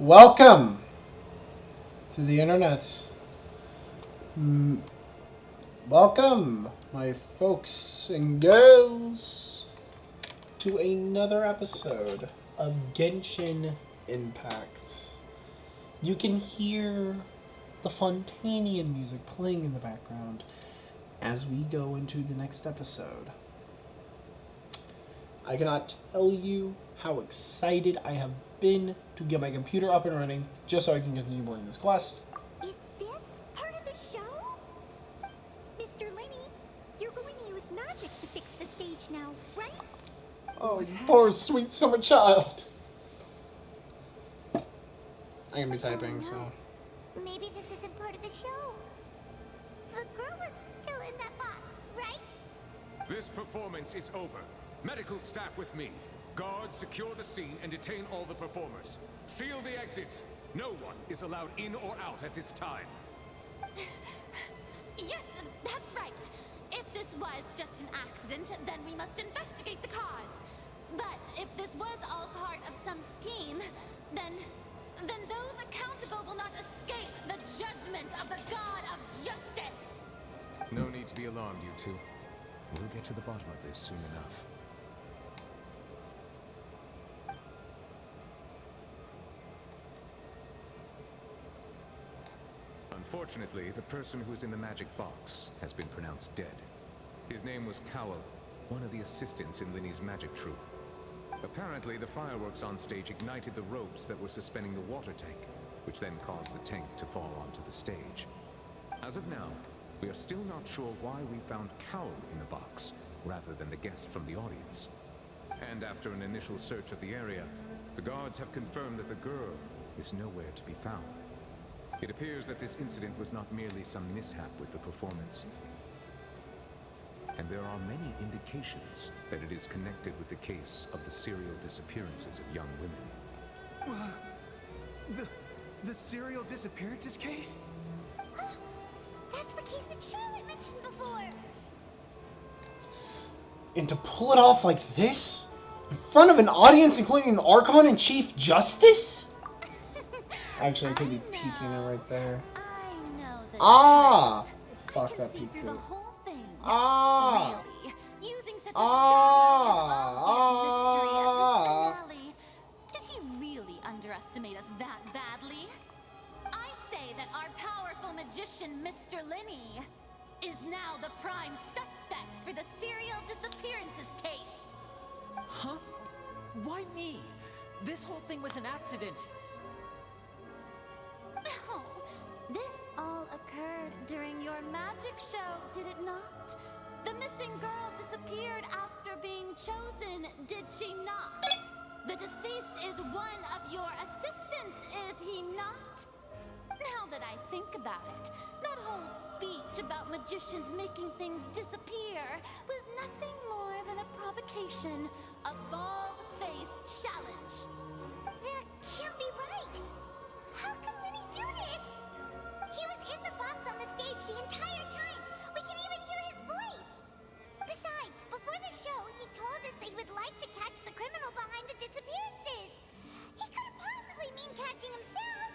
Welcome to the internet. Welcome, my folks and girls, to another episode of Genshin Impact. You can hear the Fontanian music playing in the background as we go into the next episode. I cannot tell you how excited I have been to get my computer up and running just so I can continue playing this quest. Is this part of the show? Mr. Lenny, you're going to use magic to fix the stage now, right? Oh, you poor sweet summer child. I'm gonna be typing, so. Maybe this isn't part of the show. The girl was still in that box, right? This performance is over. Medical staff with me. Guards, secure the scene and detain all the performers. Seal the exits. No one is allowed in or out at this time. Yes, that's right. If this was just an accident, then we must investigate the cause. But if this was all part of some scheme, then those accountable will not escape the judgment of the God of Justice. No need to be alarmed, you two. We'll get to the bottom of this soon enough. Unfortunately, the person who is in the magic box has been pronounced dead. His name was Cowell, one of the assistants in Linny's magic troupe. Apparently, the fireworks on stage ignited the ropes that were suspending the water tank, which then caused the tank to fall onto the stage. As of now, we are still not sure why we found Cowell in the box, rather than the guest from the audience. And after an initial search of the area, the guards have confirmed that the girl is nowhere to be found. It appears that this incident was not merely some mishap with the performance. And there are many indications that it is connected with the case of the serial disappearances of young women. The serial disappearances case? That's the case that Charlotte mentioned before. And to pull it off like this? In front of an audience including the Archon and Chief Justice? Actually, I could be peeking it right there. I know the Ah! truth. Fuck, I can that see peaked through the too. whole thing. Ah! Really? Using such a Ah! sharp and obvious mystery as his finale. Did he really underestimate us that badly? I say that our powerful magician, Mr. Linny, is now the prime suspect for the serial disappearances case. Huh? Why me? This whole thing was an accident. Oh, this all occurred during your magic show, did it not? The missing girl disappeared after being chosen, did she not? The deceased is one of your assistants, is he not? Now that I think about it, that whole speech about magicians making things disappear was nothing more than a provocation, a bald-faced challenge. That can't be right. How can Lenny do this? He was in the box on the stage the entire time. We can even hear his voice. Besides, before the show, he told us that he would like to catch the criminal behind the disappearances. He couldn't possibly mean catching himself.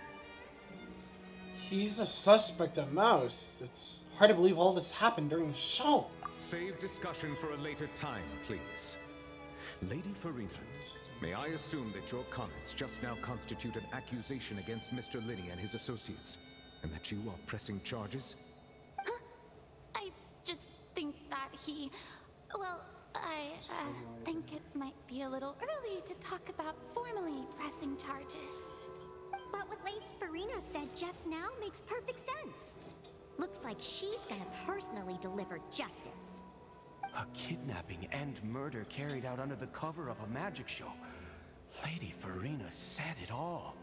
He's a suspect at most. It's hard to believe all this happened during the show. Save discussion for a later time, please. Lady Farina, may I assume that your comments just now constitute an accusation against Mr. Linny and his associates, and that you are pressing charges? I just think that I think it might be a little early to talk about formally pressing charges. But what Lady Farina said just now makes perfect sense. Looks like she's gonna personally deliver justice. A kidnapping and murder carried out under the cover of a magic show. Lady Farina said it all.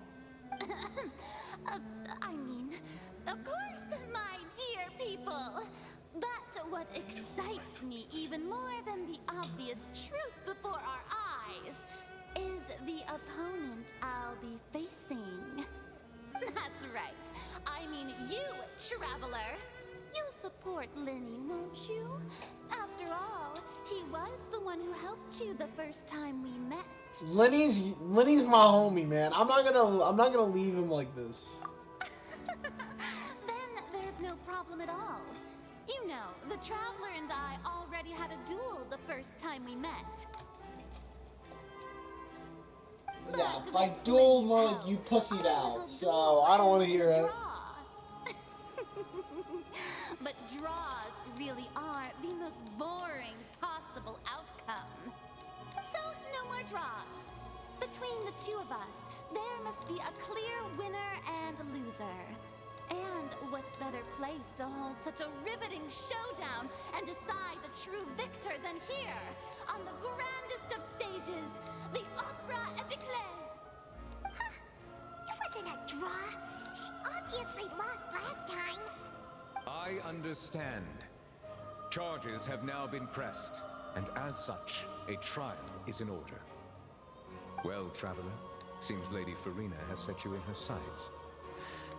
I mean, of course, my dear people. But what excites me even more than the obvious truth before our eyes is the opponent I'll be facing. That's right. I mean you, Traveler. You'll support Lenny, won't you? After all, he was the one who helped you the first time we met. Lenny's my homie, man. I'm not gonna leave him like this. Then there's no problem at all. You know, the Traveler and I already had a duel the first time we met. Yeah, But by with duel Lenny's more like help, you pussied our out, little so duel I don't want to ended hear in a it. draw. But draws really are the most boring possible outcome. So, no more draws. Between the two of us, there must be a clear winner and loser. And what better place to hold such a riveting showdown and decide the true victor than here, on the grandest of stages, the Opera Epiclese. It wasn't a draw. She obviously lost last time. I understand. Charges have now been pressed, and as such, a trial is in order. Well, Traveler, seems Lady Farina has set you in her sights.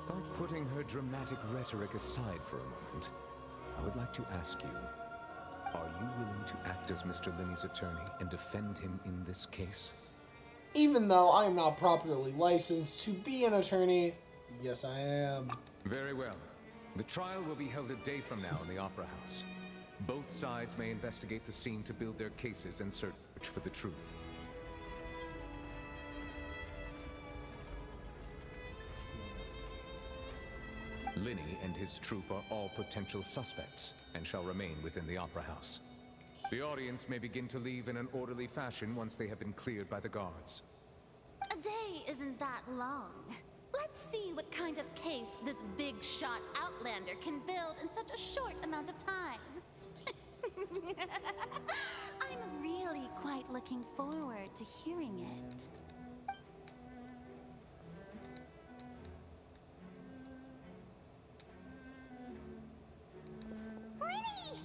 But putting her dramatic rhetoric aside for a moment, I would like to ask you, are you willing to act as Mr. Linney's attorney and defend him in this case? Even though I am not properly licensed to be an attorney, yes I am. Very well. The trial will be held a day from now in the Opera House. Both sides may investigate the scene to build their cases and search for the truth. Linney and his troupe are all potential suspects and shall remain within the Opera House. The audience may begin to leave in an orderly fashion once they have been cleared by the guards. A day isn't that long. Let's see what kind of case this big shot Outlander can build in such a short amount of time. I'm really quite looking forward to hearing it. Lenny!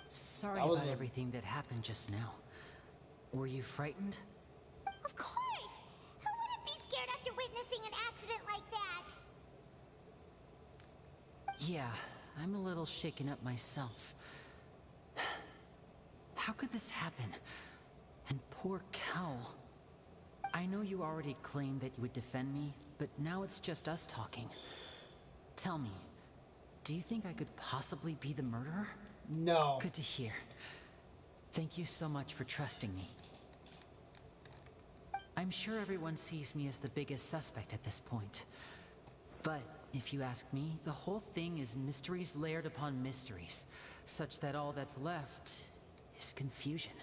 Sorry That was about a- everything that happened just now. Were you frightened? Of course! Who wouldn't be scared after witnessing an accident like that? Yeah, I'm a little shaken up myself. How could this happen? And poor Cal. I know you already claimed that you would defend me, but now it's just us talking. Tell me, do you think I could possibly be the murderer? No. Good to hear. Thank you so much for trusting me. I'm sure everyone sees me as the biggest suspect at this point. But if you ask me, the whole thing is mysteries layered upon mysteries, such that all that's left is confusion.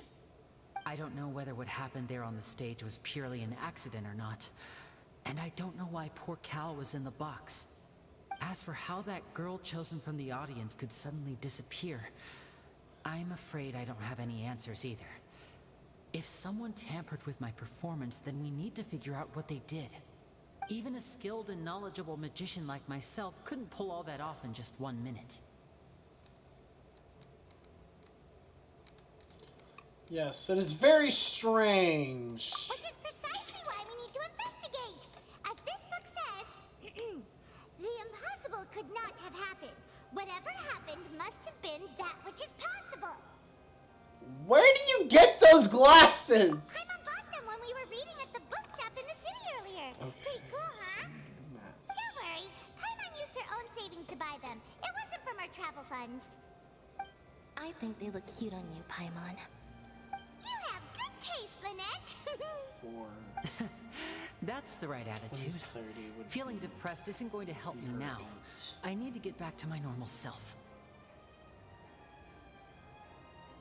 I don't know whether what happened there on the stage was purely an accident or not. And I don't know why poor Cal was in the box. As for how that girl chosen from the audience could suddenly disappear, I'm afraid I don't have any answers either. If someone tampered with my performance, then we need to figure out what they did. Even a skilled and knowledgeable magician like myself couldn't pull all that off in just 1 minute. Yes, it is very strange. Which is precisely why we need to investigate. As this book says, the impossible could not have happened. Whatever happened must have been that which is possible. Where do you get those glasses? Paimon bought them when we were reading at the bookshop in the city earlier. Okay. Pretty cool, huh? Don't worry. Paimon used her own savings to buy them. It wasn't from our travel funds. I think they look cute on you, Paimon. You have good taste, Lynette. 4, That's the right attitude. 30 would Feeling be depressed isn't going to help me your now. 8. I need to get back to my normal self.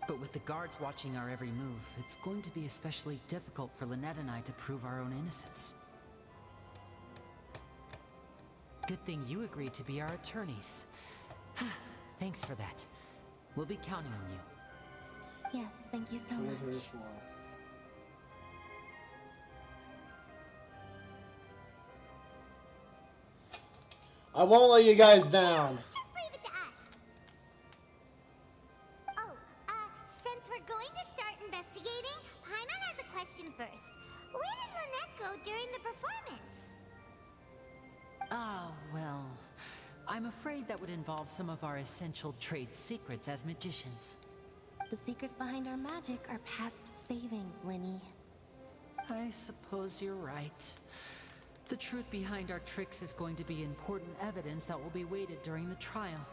But with the guards watching our every move, it's going to be especially difficult for Lynette and I to prove our own innocence. Good thing you agreed to be our attorneys. Thanks for that. We'll be counting on you. Yes, thank you so 3, much. 34. I won't let you guys down. Just leave it to us. Oh, since we're going to start investigating, Paimon has a question first. Where did Lynette go during the performance? Ah, well, I'm afraid that would involve some of our essential trade secrets as magicians. The secrets behind our magic are past saving, Linny. I suppose you're right. The truth behind our tricks is going to be important evidence that will be weighted during the trial.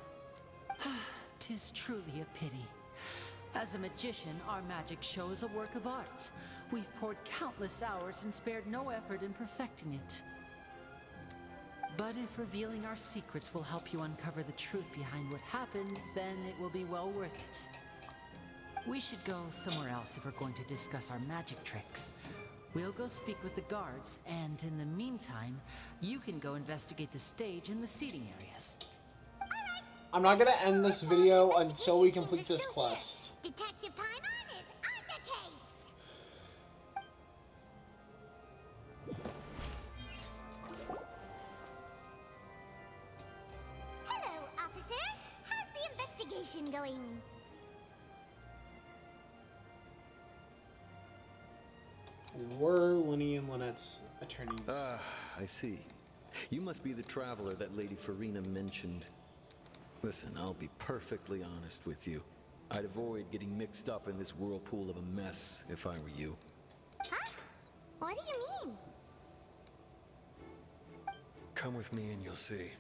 'Tis truly a pity. As a magician, our magic show is a work of art. We've poured countless hours and spared no effort in perfecting it. But if revealing our secrets will help you uncover the truth behind what happened, then it will be well worth it. We should go somewhere else if we're going to discuss our magic tricks. We'll go speak with the guards, and in the meantime, you can go investigate the stage and the seating areas. I'm not gonna end this video until we complete this quest. Detective Paimon is on the case. Hello, officer. How's the investigation going? We're Linny and Lynette's attorneys. Ah, I see. You must be the traveler that Lady Farina mentioned. Listen, I'll be perfectly honest with you. I'd avoid getting mixed up in this whirlpool of a mess if I were you. Huh? What do you mean? Come with me and you'll see.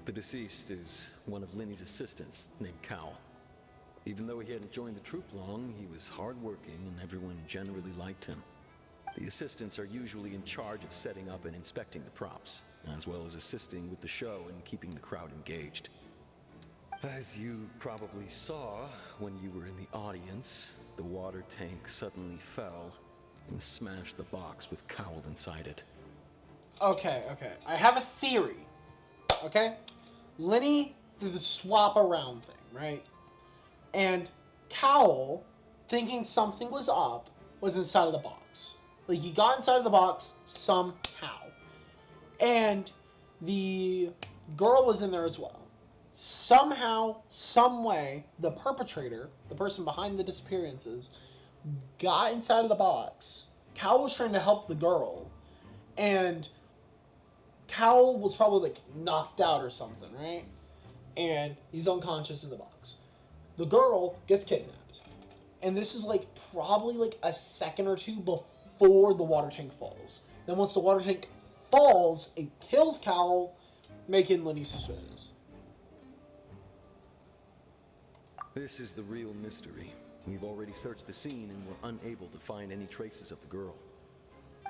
The deceased is one of Linny's assistants named Cal. Even though he hadn't joined the troop long, he was hardworking and everyone generally liked him. The assistants are usually in charge of setting up and inspecting the props, as well as assisting with the show and keeping the crowd engaged. As you probably saw when you were in the audience, the water tank suddenly fell and smashed the box with Cowl inside it. Okay. I have a theory. Okay? Linny did the swap around thing, right? And Cowl, thinking something was up, was inside of the box. Like, he got inside of the box somehow. And the girl was in there as well. Somehow, some way, the perpetrator, the person behind the disappearances, got inside of the box. Cowl was trying to help the girl. And Cowl was probably, like, knocked out or something, right? And he's unconscious in the box. The girl gets kidnapped. And this is, like, probably, like, a second or two before the water tank falls. Then once the water tank falls, it kills Cowl, making Linny suspicious. This is the real mystery. We've already searched the scene and were unable to find any traces of the girl.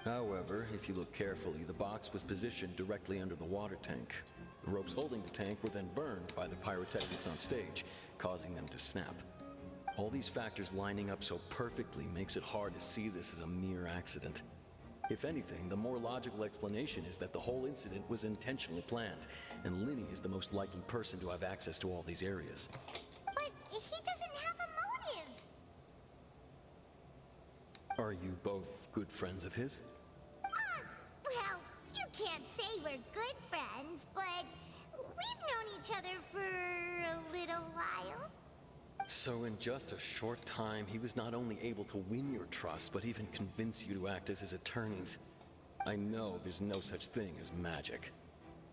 However, if you look carefully, the box was positioned directly under the water tank. The ropes holding the tank were then burned by the pyrotechnics on stage, causing them to snap. All these factors lining up so perfectly makes it hard to see this as a mere accident. If anything, the more logical explanation is that the whole incident was intentionally planned, and Linny is the most likely person to have access to all these areas. But he doesn't have a motive. Are you both good friends of his? Well, you can't say we're good friends, but we've known each other for a little while. So in just a short time, he was not only able to win your trust, but even convince you to act as his attorneys. I know there's no such thing as magic.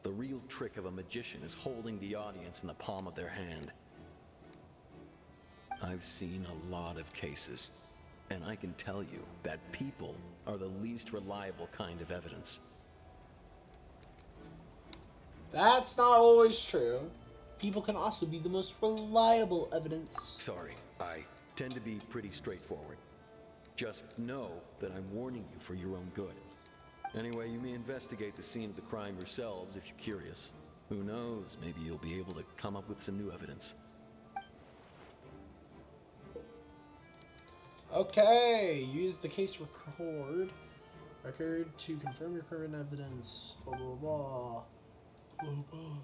The real trick of a magician is holding the audience in the palm of their hand. I've seen a lot of cases, and I can tell you that people are the least reliable kind of evidence. That's not always true. People can also be the most reliable evidence. Sorry, I tend to be pretty straightforward. Just know that I'm warning you for your own good. Anyway, you may investigate the scene of the crime yourselves if you're curious. Who knows, maybe you'll be able to come up with some new evidence. Okay, use the case record to confirm your current evidence. Blah, blah, blah. Blah, blah.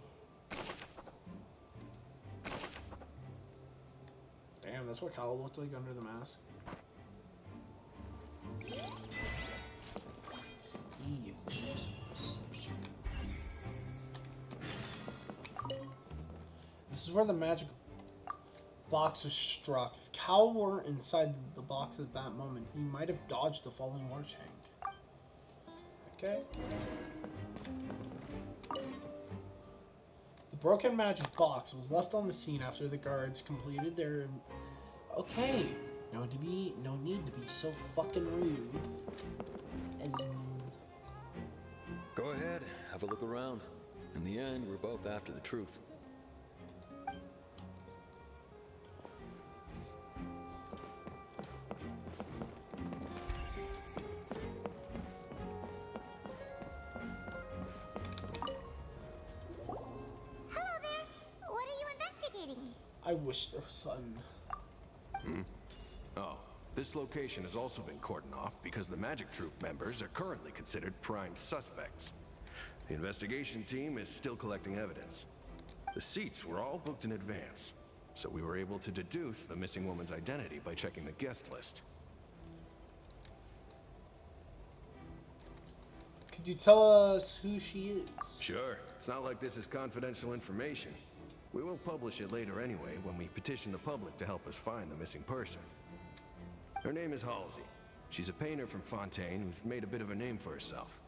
Damn, that's what Kyle looked like under the mask. This is where the magic box was struck. If Cal weren't inside the box at that moment, he might have dodged the falling water tank. Okay. The broken magic box was left on the scene after the guards completed their... Okay, no need to be so fucking rude. Esmond. Go ahead, have a look around. In the end, we're both after the truth. Hello there. What are you investigating? I wish there was something. Oh, this location has also been cordoned off because the Magic Troop members are currently considered prime suspects. The investigation team is still collecting evidence. The seats were all booked in advance, so we were able to deduce the missing woman's identity by checking the guest list. Could you tell us who she is? Sure, it's not like this is confidential information. We will publish it later anyway when we petition the public to help us find the missing person. Her name is Halsey. She's a painter from Fontaine who's made a bit of a name for herself.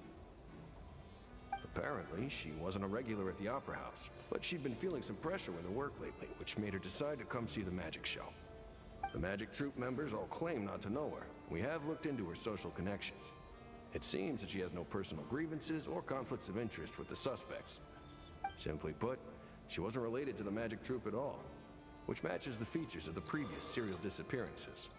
Apparently, she wasn't a regular at the Opera House, but she'd been feeling some pressure with her work lately, which made her decide to come see the magic show. The Magic Troop members all claim not to know her. We have looked into her social connections. It seems that she has no personal grievances or conflicts of interest with the suspects. Simply put, she wasn't related to the Magic Troop at all, which matches the features of the previous serial disappearances.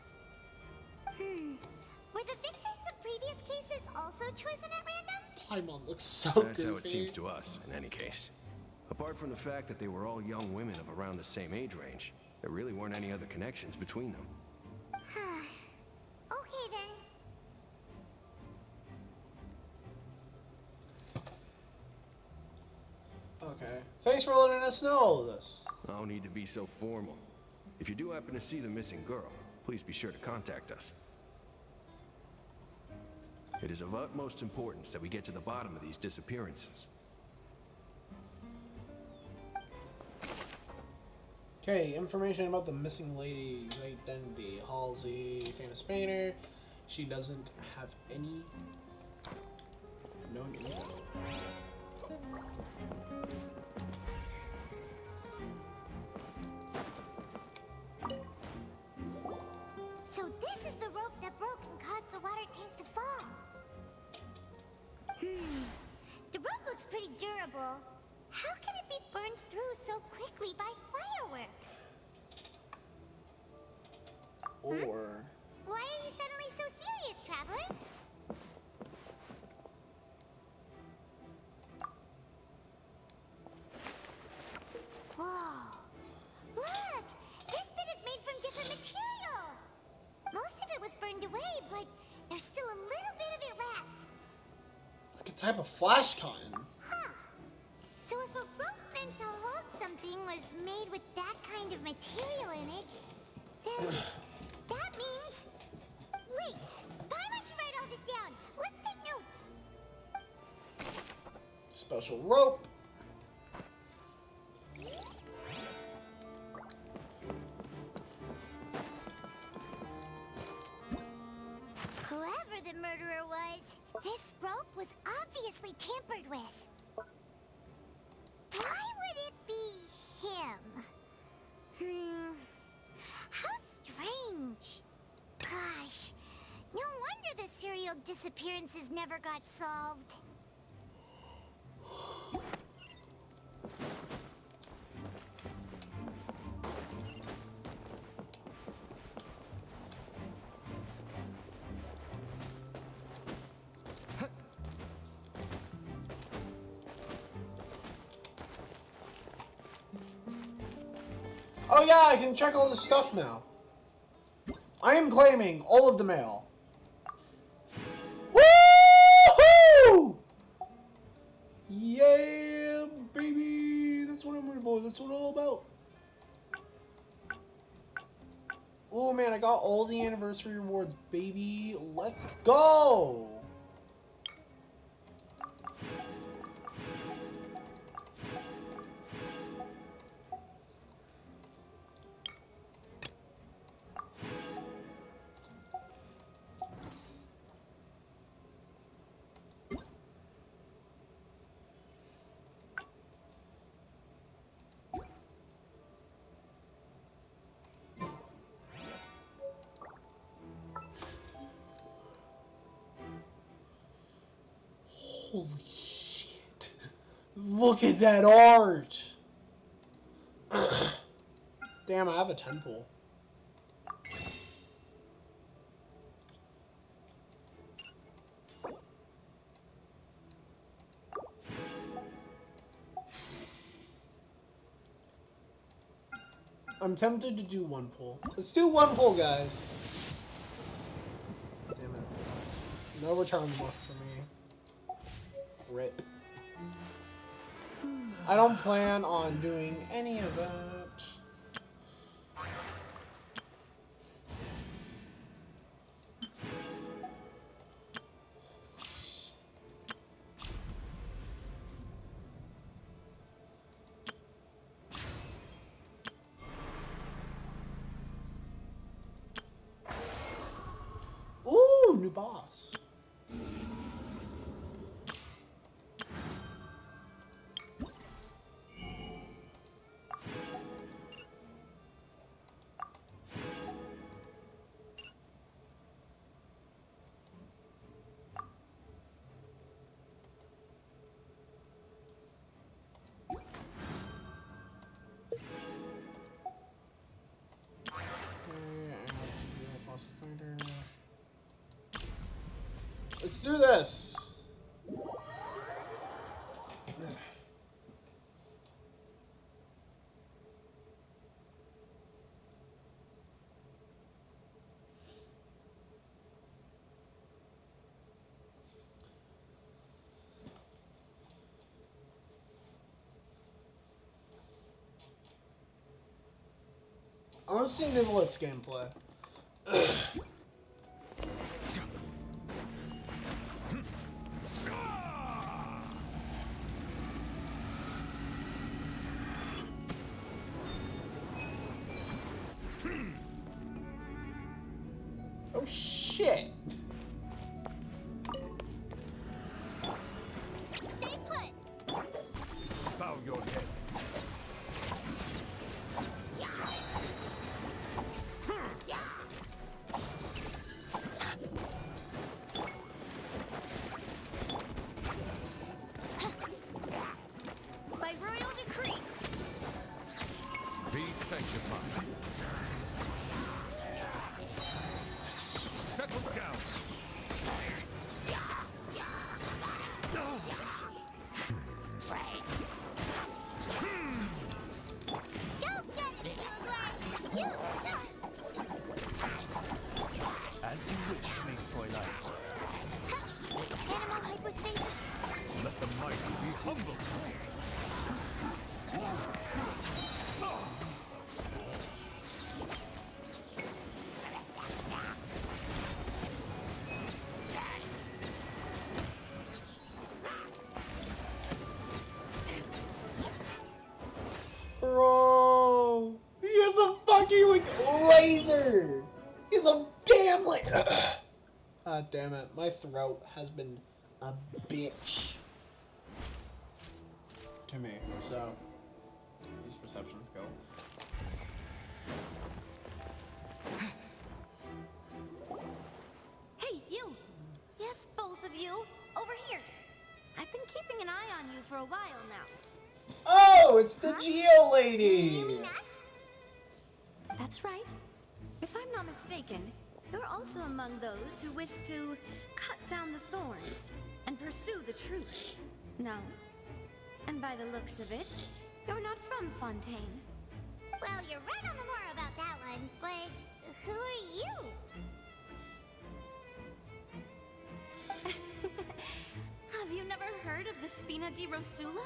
Were the victims of previous cases also chosen at random? Paimon looks so That's goofy. how it seems to us, in any case. Apart from the fact that they were all young women of around the same age range, there really weren't any other connections between them. Okay then. Okay. Thanks for letting us know all of this. No need to be so formal. If you do happen to see the missing girl, please be sure to contact us. It is of utmost importance that we get to the bottom of these disappearances. Okay, information about the missing lady's identity. Halsey, famous painter. She doesn't have any known info. So this is the rope that broke and caused the water tank to fall. The rope looks pretty durable. How can it be burned through so quickly by fireworks? Or... Why are you suddenly so serious, Traveler? Whoa! Look! This bit is made from different material! Most of it was burned away, but there's still a little bit of it left. like a type of flash cotton. Huh. So if a rope meant to hold something was made with that kind of material in it, then that means... Wait! Why don't you write all this down? Let's take notes. Special rope. Whoever the murderer was, this rope was obviously tampered with. Why would it be him? How strange. Gosh, no wonder the serial disappearances never got solved. Oh yeah, I can check all this stuff now. I am claiming all of the mail. Woohoo! Yeah, baby! That's what I'm here for. That's what I'm all about. Oh man, I got all the anniversary rewards, baby. Let's go! Holy shit. Look at that art. Damn, I have a 10 pool. I'm tempted to do one pull. Let's do one pull, guys. Damn it. No return luck for me. Rip. I don't plan on doing any of that. Ooh, new boss. Let's do this. I want to see Nivelet's gameplay. Oh shit! Stay put. Bow your head. By royal decree, Be sanctified. Settle down. Go get me, Uruguay. You. As you wish, mein Fräulein. Animal hypostasis. Let the mighty be humble. Bro, he has a fucking like laser. He has a damn like. Ah, damn it! My throat has been a bitch to me. So these perceptions go. hey, you! Yes, both of you, over here. I've been keeping an eye on you for a while now. Oh, it's the Geo You lady. mean us? That's right. If I'm not mistaken, you're also among those who wish to cut down the thorns and pursue the truth. No? And by the looks of it, you're not from Fontaine. Well, you're right on the more about that one, but who are you? Have you never heard of the Spina di Rosula?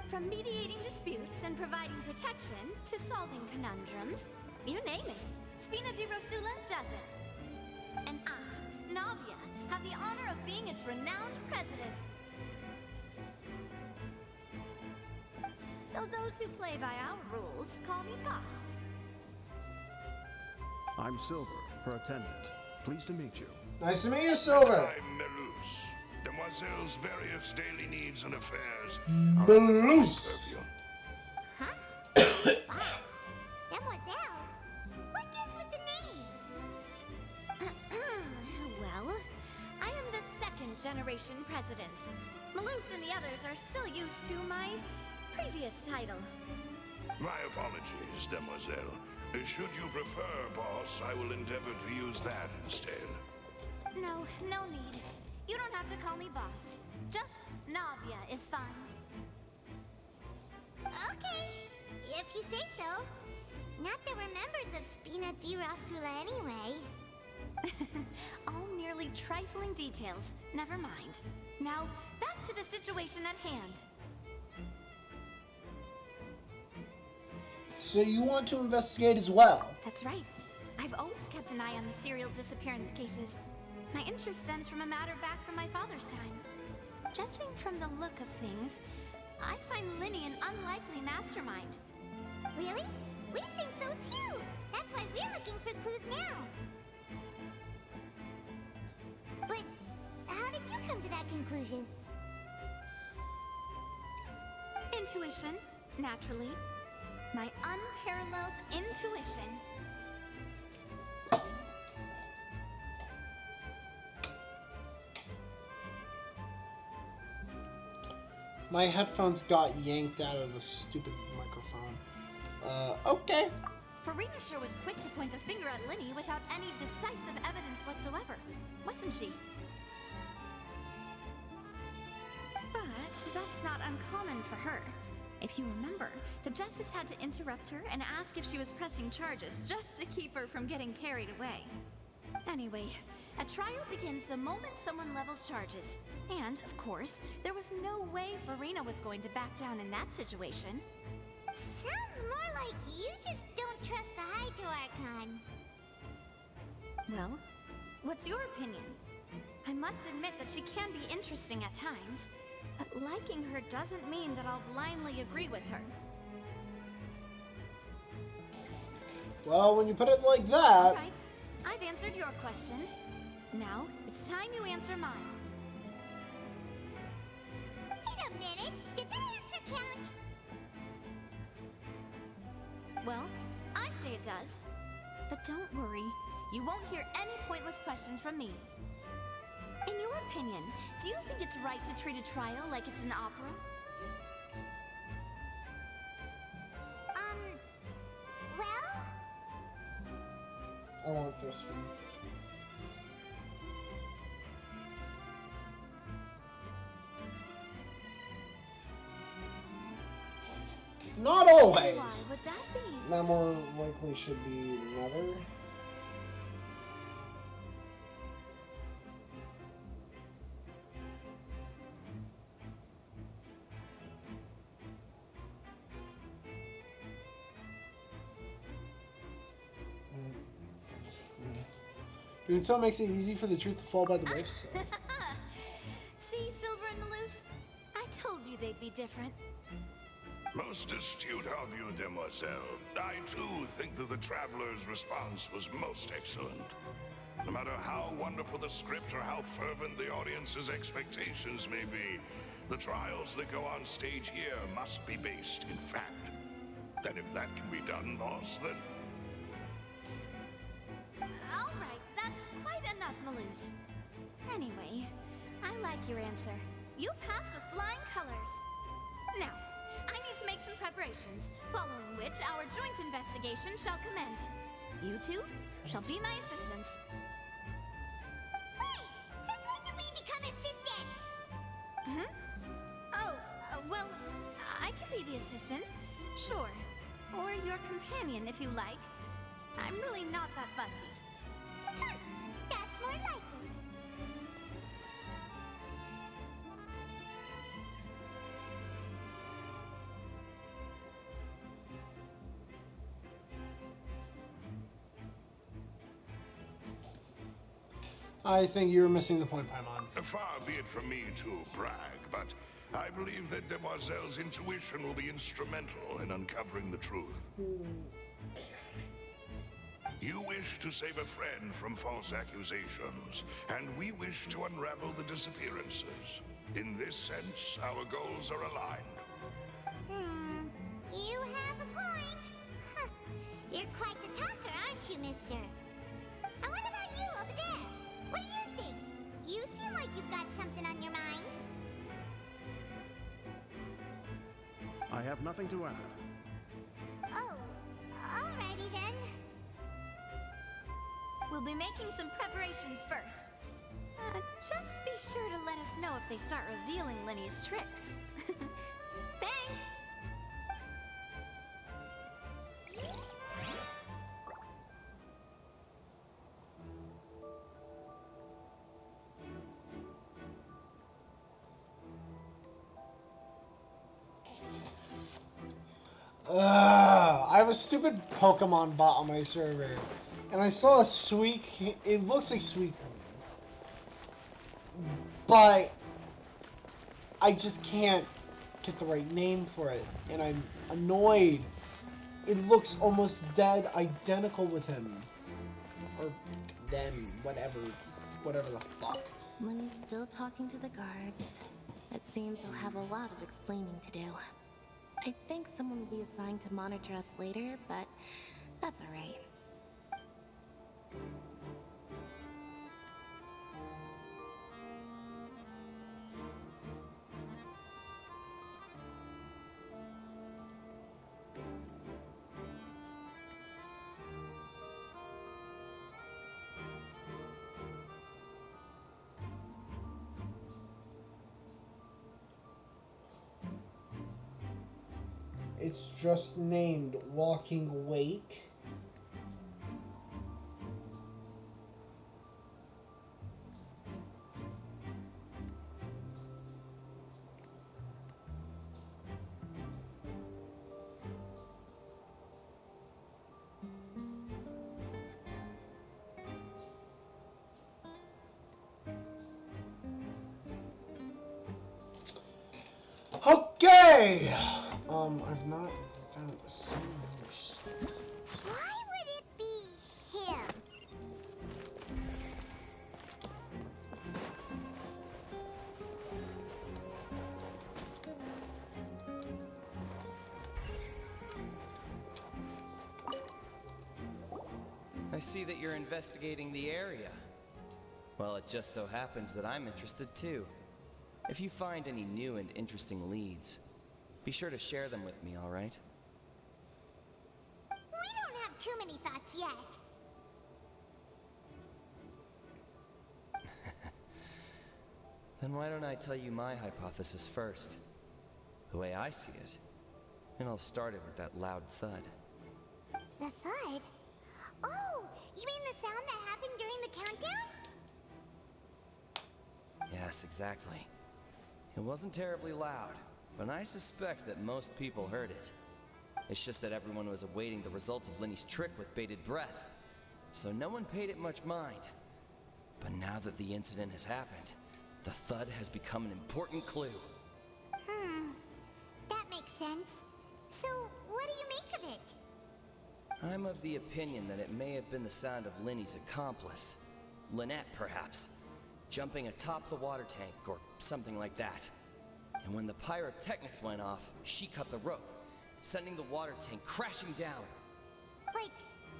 From mediating disputes and providing protection to solving conundrums, you name it, Spina di Rosula does it. And I, Navia, have the honor of being its renowned president. Though those who play by our rules call me boss. I'm Silver, her attendant. Pleased to meet you. Nice to meet you, Silver. I'm Melus. Demoiselle's various daily needs and affairs Melus. purview. Huh? Boss? Demoiselle? What gives with the names? Well, I am the second Generation President. Malus and the others are still used to my previous title. My apologies, Demoiselle. Should you prefer, boss, I will endeavor to use that instead. No, no need. You don't have to call me boss. Just Navia is fine. Okay, if you say so. Not that we're members of Spina di Rasula anyway. All merely trifling details. Never mind. Now, back to the situation at hand. So you want to investigate as well? That's right. I've always kept an eye on the serial disappearance cases. My interest stems from a matter back from my father's time. Judging from the look of things, I find Linny an unlikely mastermind. Really? We think so too. That's why we're looking for clues now. But how did you come to that conclusion? Intuition, naturally. My unparalleled intuition. My headphones got yanked out of the stupid microphone. Okay. Farina sure was quick to point the finger at Linny without any decisive evidence whatsoever, wasn't she? But that's not uncommon for her. If you remember, the Justice had to interrupt her and ask if she was pressing charges just to keep her from getting carried away. Anyway, a trial begins the moment someone levels charges. And, of course, there was no way Farina was going to back down in that situation. Sounds more like you just don't trust the Hydro Archon. Well, what's your opinion? I must admit that she can be interesting at times, but liking her doesn't mean that I'll blindly agree with her. Well, when you put it like that... Alright, I've answered your question. Now, it's time you answer mine. Wait a minute, did that answer count? Well, I say it does. But don't worry, you won't hear any pointless questions from me. In your opinion, do you think it's right to treat a trial like it's an opera? Well? I want this one. Not always! Why would that be? That more likely should be never. Doing so makes it easy for the truth to fall by the wayside. See, Silver and Malus? I told you they'd be different. Most astute of you, Demoiselle. I too think that the Traveler's response was most excellent. No matter how wonderful the script or how fervent the audience's expectations may be, the trials that go on stage here must be based in fact. And if that can be done, boss, then... All right, that's quite enough, Malus. Anyway, I like your answer. You pass with flying colors. Now, I need to make some preparations, following which our joint investigation shall commence. You two shall be my assistants. Wait! Since when did we become assistants? Oh, well, I can be the assistant. Sure. Or your companion, if you like. I'm really not that fussy. That's more like it. I think you're missing the point, Paimon. Far be it from me to brag, but I believe that Demoiselle's intuition will be instrumental in uncovering the truth. You wish to save a friend from false accusations, and we wish to unravel the disappearances. In this sense, our goals are aligned. You have a point. Huh. You're quite the talker, aren't you, mister? And what about you over there? What do you think? You seem like you've got something on nothing to add. Oh, alrighty then. We'll be making some preparations first. Just be sure to let us know if they start revealing Lenny's tricks. Thanks! I have a stupid Pokemon bot on my server, and I saw a Suicune. It looks like Suicune, but I just can't get the right name for it, and I'm annoyed. It looks almost dead identical with him, or them, whatever the fuck. Lenny's still talking to the guards. It seems he'll have a lot of explaining to do. I think someone will be assigned to monitor us later, but that's alright. It's just named Walking Wake. Okay! I've not found a single shit. Why would it be him? I see that you're investigating the area. Well, it just so happens that I'm interested too. If you find any new and interesting leads, be sure to share them with me, all right? We don't have too many thoughts yet. Then why don't I tell you my hypothesis first? The way I see it. And I'll start it with that loud thud. The thud? Oh, you mean the sound that happened during the countdown? Yes, exactly. It wasn't terribly loud, but I suspect that most people heard it. It's just that everyone was awaiting the results of Lenny's trick with bated breath, so no one paid it much mind. But now that the incident has happened, the thud has become an important clue. That makes sense. So, what do you make of it? I'm of the opinion that it may have been the sound of Lenny's accomplice. Lynette, perhaps. Jumping atop the water tank, or something like that. And when the pyrotechnics went off, she cut the rope, sending the water tank crashing down. Wait,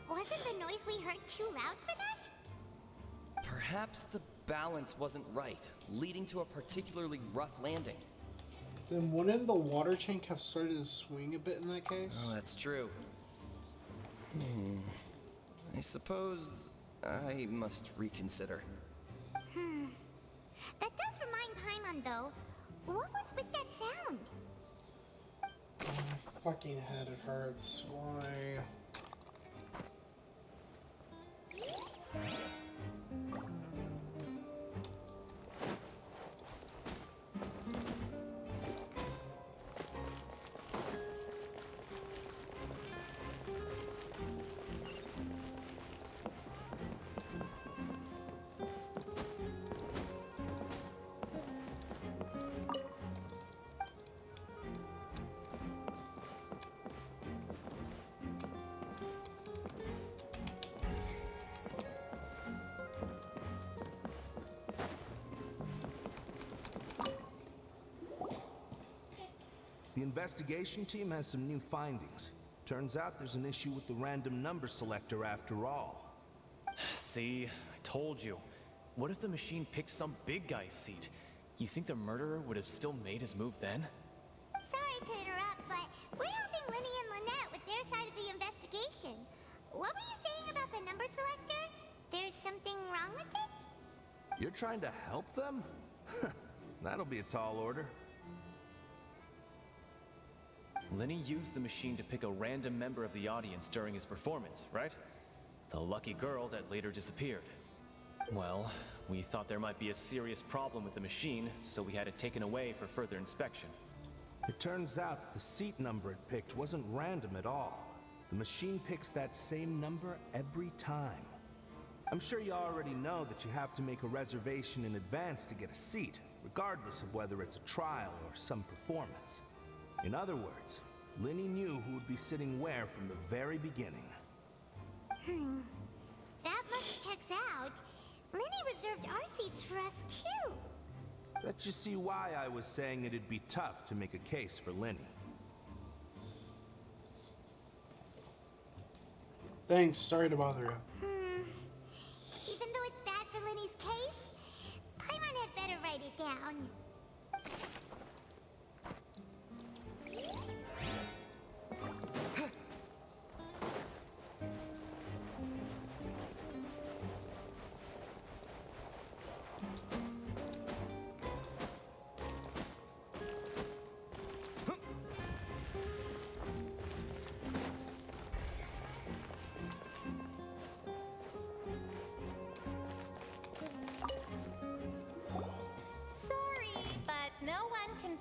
wasn't the noise we heard too loud for that? Perhaps the balance wasn't right, leading to a particularly rough landing. Then wouldn't the water tank have started to swing a bit in that case? Oh, that's true. I suppose I must reconsider. That does remind Paimon, though. What was with that sound? My fucking head, it hurts. Why? The investigation team has some new findings. Turns out there's an issue with the random number selector after all. See, I told you. What if the machine picked some big guy's seat? You think the murderer would have still made his move then? Sorry to interrupt, but What were you saying about the number selector? There's something wrong with it? You're trying to help them? That'll be a tall order. Lenny used the machine to pick a random member of the audience during his performance, right? The lucky girl that later disappeared. Well, we thought there might be a serious problem with the machine, so we had it taken away for further inspection. It turns out that the seat number it picked wasn't random at all. The machine picks that same number every time. I'm sure you already know that you have to make a reservation in advance to get a seat, regardless of whether it's a trial or some performance. In other words, Linny knew who would be sitting where from the very beginning. That much checks out. Linny reserved our seats for us, too. Bet you see why I was saying it'd be tough to make a case for Linny. Thanks, sorry to bother you. Even though it's bad for Linny's case, Paimon had better write it down.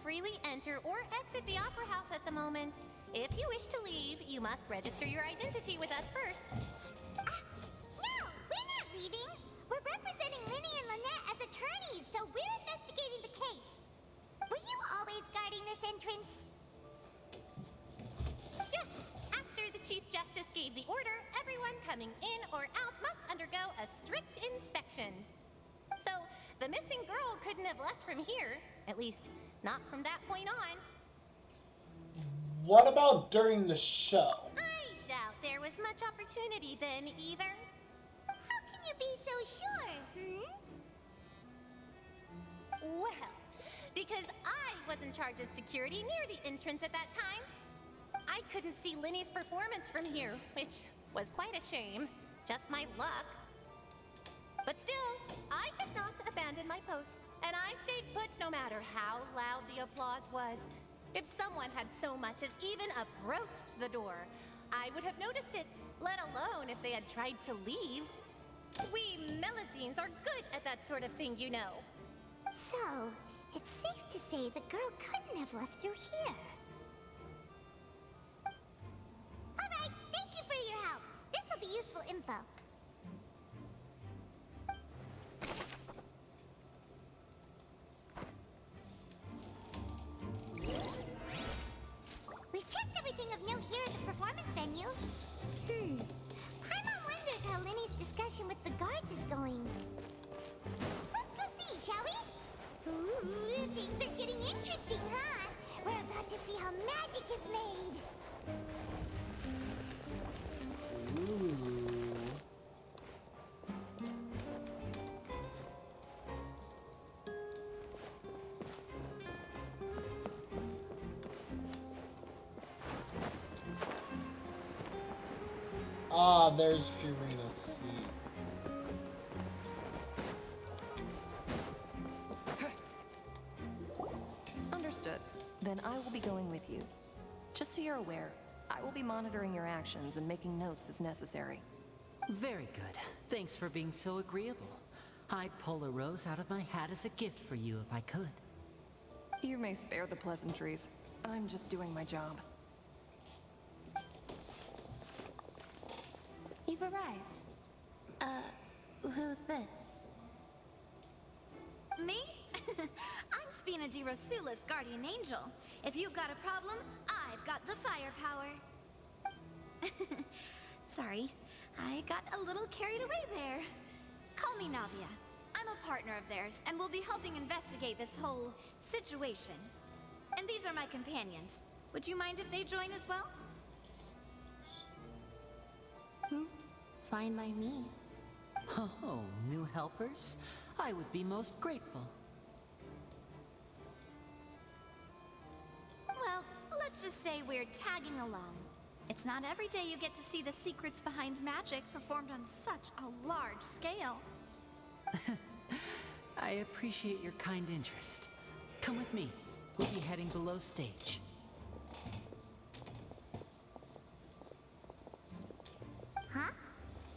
Freely enter or exit the Opera House at the moment. If you wish to leave, you must register your identity with us first. No, we're not leaving. We're representing Linny and Lynette as attorneys, so we're investigating the case. Were you always guarding this entrance? Yes, after the Chief Justice gave the order, everyone coming in or out must undergo a strict inspection. So, the missing girl couldn't have left from here, at least not from that point on. What about during the show? I doubt there was much opportunity then either. How can you be so sure, Well, because I was in charge of security near the entrance at that time. I couldn't see Linny's performance from here, which was quite a shame. Just my luck. But still, I did not abandon my post, and I stayed put no matter how loud the applause was. If someone had so much as even approached the door, I would have noticed it, let alone if they had tried to leave. We Melusines are good at that sort of thing, you know. So, it's safe to say the girl couldn't have left through here. Alright, thank you for your help. This'll be useful info. We've checked everything of note here at the performance venue. Paimon wonders how Linny's discussion with the guards is going. Let's go see, shall we? Ooh, things are getting interesting, huh? We're about to see how magic is made. Ooh. Ah, there's Furina's seat. Understood. Then I will be going with you. Just so you're aware, I will be monitoring your actions and making notes as necessary. Very good. Thanks for being so agreeable. I'd pull a rose out of my hat as a gift for you if I could. You may spare the pleasantries. I'm just doing my job. You've arrived. Who's this? Me? I'm Spina di Rosula's guardian angel. If you've got a problem, I've got the firepower. Sorry, I got a little carried away there. Call me Navia. I'm a partner of theirs, and we'll be helping investigate this whole situation. And these are my companions. Would you mind if they join as well? Fine by me. Oh, new helpers? I would be most grateful. Well, let's just say we're tagging along. It's not every day you get to see the secrets behind magic performed on such a large scale. I appreciate your kind interest. Come with me. We'll be heading below stage. Huh?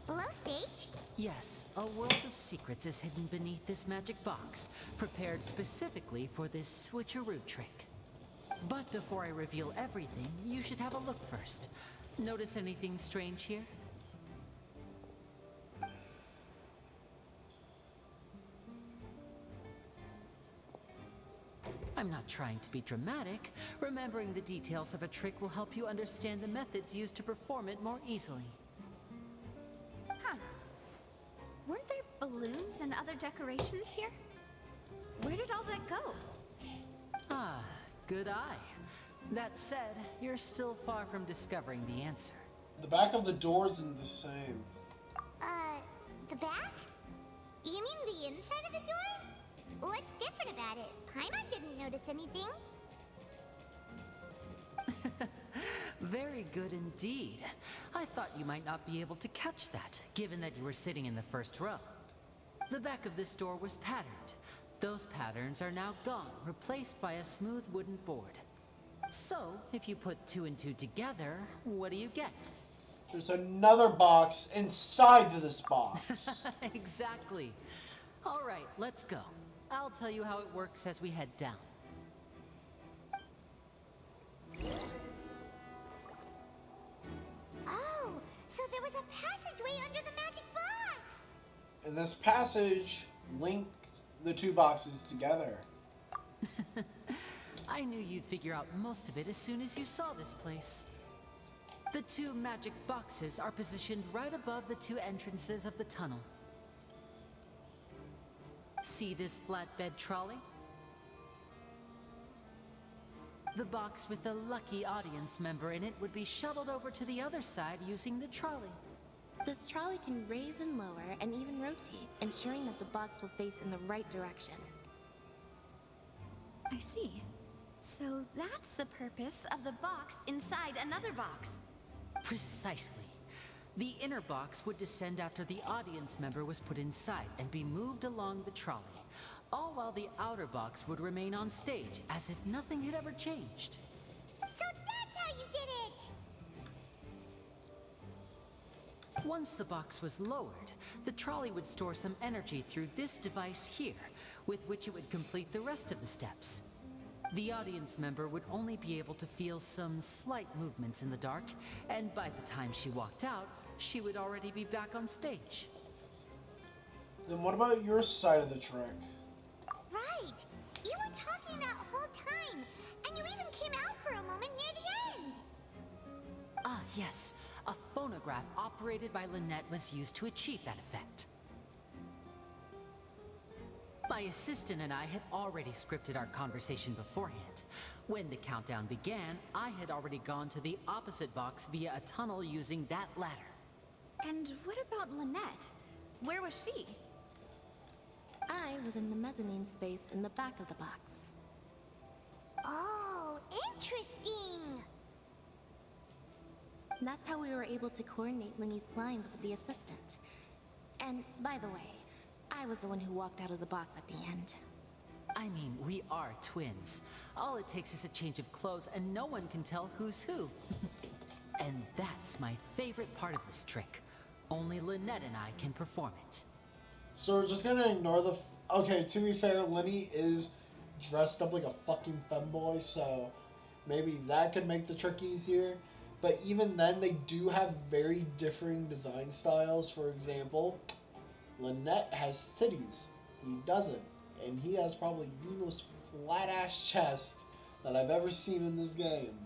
Below stage? Yes, a world of secrets is hidden beneath this magic box, prepared specifically for this switcheroo trick. But before I reveal everything, you should have a look first. Notice anything strange here? I'm not trying to be dramatic. Remembering the details of a trick will help you understand the methods used to perform it more easily. Huh. Weren't there balloons and other decorations here? Where did all that go? Ah, good eye. That said, you're still far from discovering the answer. The back of the door isn't the same. The back? You mean the inside of the door? What's different about it? Paimon didn't notice anything. Very good indeed. I thought you might not be able to catch that, given that you were sitting in the first row. The back of this door was patterned. Those patterns are now gone, replaced by a smooth wooden board. So, if you put 2 and 2 together, what do you get? There's another box inside this box. Exactly. All right, let's go. I'll tell you how it works as we head down. Oh, so there was a passageway under the magic box! And this passage linked the 2 boxes together. I knew you'd figure out most of it as soon as you saw this place. The 2 magic boxes are positioned right above the 2 entrances of the tunnel. See this flatbed trolley? The box with the lucky audience member in it would be shuttled over to the other side using the trolley. This trolley can raise and lower and even rotate, ensuring that the box will face in the right direction. I see. So that's the purpose of the box inside another box. Precisely. The inner box would descend after the audience member was put inside and be moved along the trolley, all while the outer box would remain on stage as if nothing had ever changed. So that's how you did it! Once the box was lowered, the trolley would store some energy through this device here, with which it would complete the rest of the steps. The audience member would only be able to feel some slight movements in the dark, and by the time she walked out, she would already be back on stage. Then what about your side of the trick? Right! You were talking that whole time, and you even came out for a moment near the end! Ah, yes. A phonograph operated by Lynette was used to achieve that effect. My assistant and I had already scripted our conversation beforehand. When the countdown began, I had already gone to the opposite box via a tunnel using that ladder. And what about Lynette? Where was she? I was in the mezzanine space in the back of the box. Oh, interesting! That's how we were able to coordinate Linny's lines with the assistant. And, by the way, I was the one who walked out of the box at the end. I mean, we are twins. All it takes is a change of clothes and no one can tell who's who. And that's my favorite part of this trick. Only Lynette and I can perform it. So we're just gonna ignore the... Okay, to be fair, Lenny is dressed up like a fucking femboy, so maybe that could make the trick easier. But even then, they do have very differing design styles. For example, Lynette has titties. He doesn't. And he has probably the most flat-ass chest that I've ever seen in this game.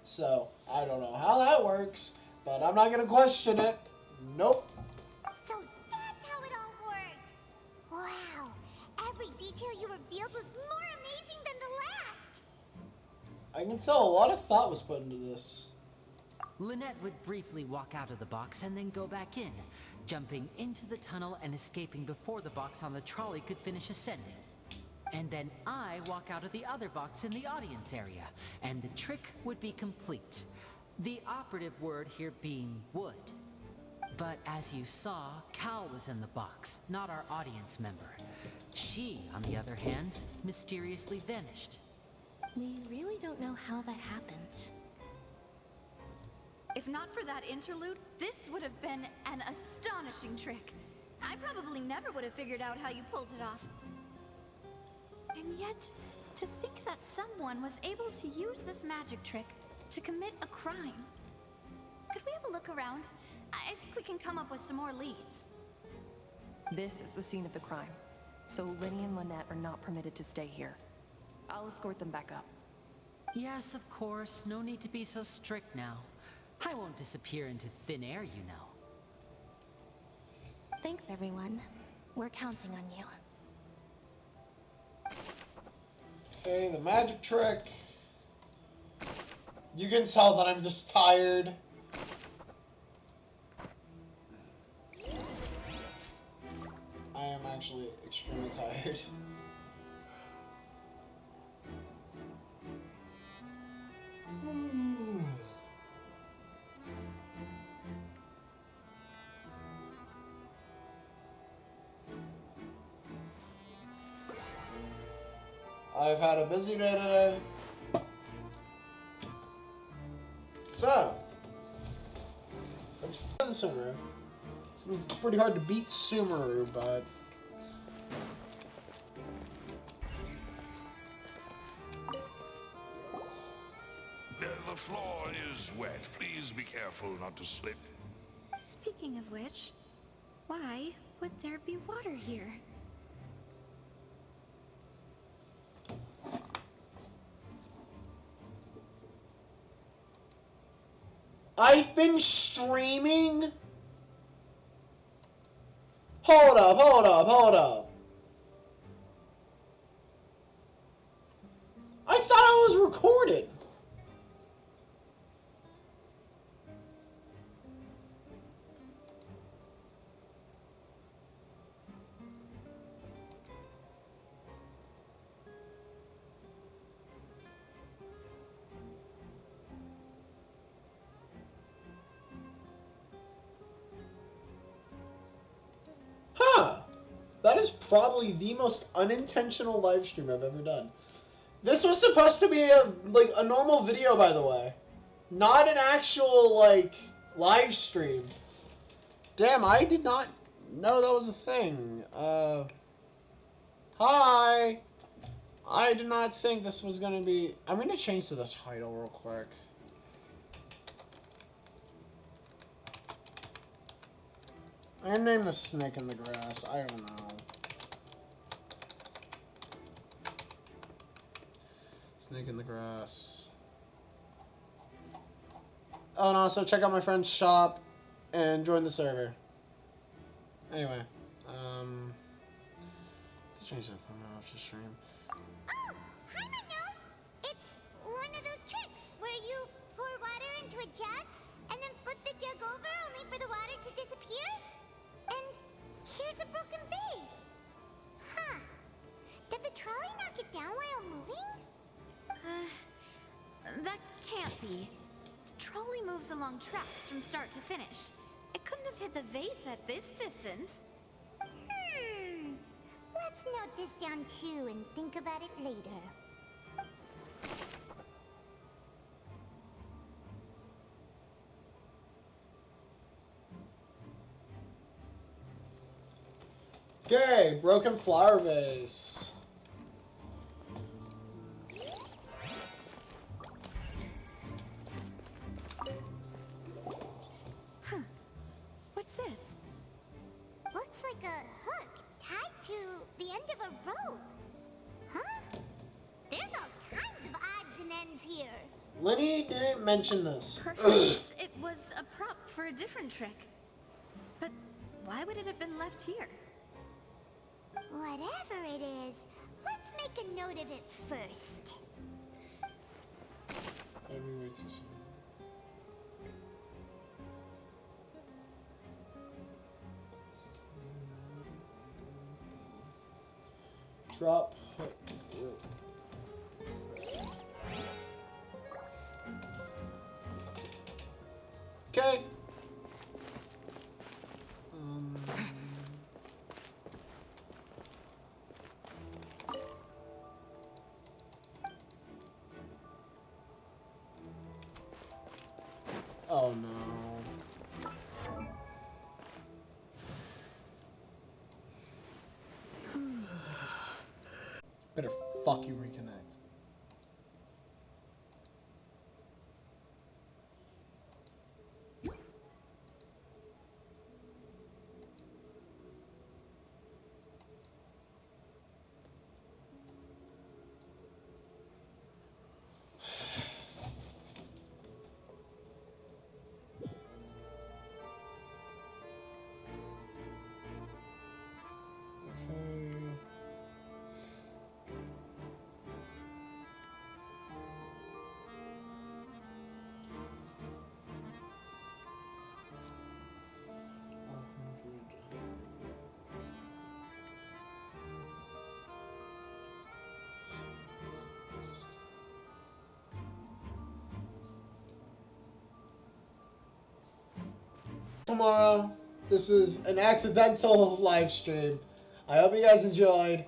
So, I don't know how that works, but I'm not gonna question it. Nope. So that's how it all worked! Wow! Every detail you revealed was more amazing than the last! I can tell a lot of thought was put into this. Lynette would briefly walk out of the box and then go back in, jumping into the tunnel and escaping before the box on the trolley could finish ascending. And then I walk out of the other box in the audience area, and the trick would be complete. The operative word here being would. But as you saw, Cal was in the box, not our audience member. She, on the other hand, mysteriously vanished. We really don't know how that happened. If not for that interlude, this would have been an astonishing trick. I probably never would have figured out how you pulled it off. And yet, to think that someone was able to use this magic trick to commit a crime. Could we have a look around? I think we can come up with some more leads. This is the scene of the crime, so Lenny and Lynette are not permitted to stay here. I'll escort them back up. Yes, of course. No need to be so strict now. I won't disappear into thin air, you know. Thanks, everyone. We're counting on you. Okay, the magic trick. You can tell that I'm just tired. I am actually extremely tired. I've had a busy day today. So, let's find Sumeru. It's pretty hard to beat Sumeru, but... The floor is wet. Please be careful not to slip. Speaking of which, why would there be water here? I've been streaming? Hold up, hold up, hold up. I thought I was recorded. That is probably the most unintentional live stream I've ever done. This was supposed to be a normal video, by the way. Not an actual, live stream. Damn, I did not know that was a thing. Hi! I did not think this was gonna be... I'm gonna change to the title real quick. I'm gonna name this Snake in the Grass. I don't know. Snake in the Grass. Oh, and also check out my friend's shop and join the server. Anyway, let's change that thumbnail off to stream. Oh, hi, my nose. It's one of those tricks where you pour water into a jug and then flip the jug over only for the water to disappear. And here's a broken vase. Huh. Did the trolley knock it down while moving? That can't be. The trolley moves along tracks from start to finish. It couldn't have hit the vase at this distance. Let's note this down too and think about it later. Okay, broken flower vase. What's this? Looks like a hook tied to the end of a rope. Huh? There's all kinds of odds and ends here. Lenny didn't mention this. Perhaps it was a prop for a different trick. But why would it have been left here? Whatever it is, let's make a note of it first. Drop hook. Okay. Oh no. Better fucking reconnect. Tomorrow. This is an accidental live stream. I hope you guys enjoyed.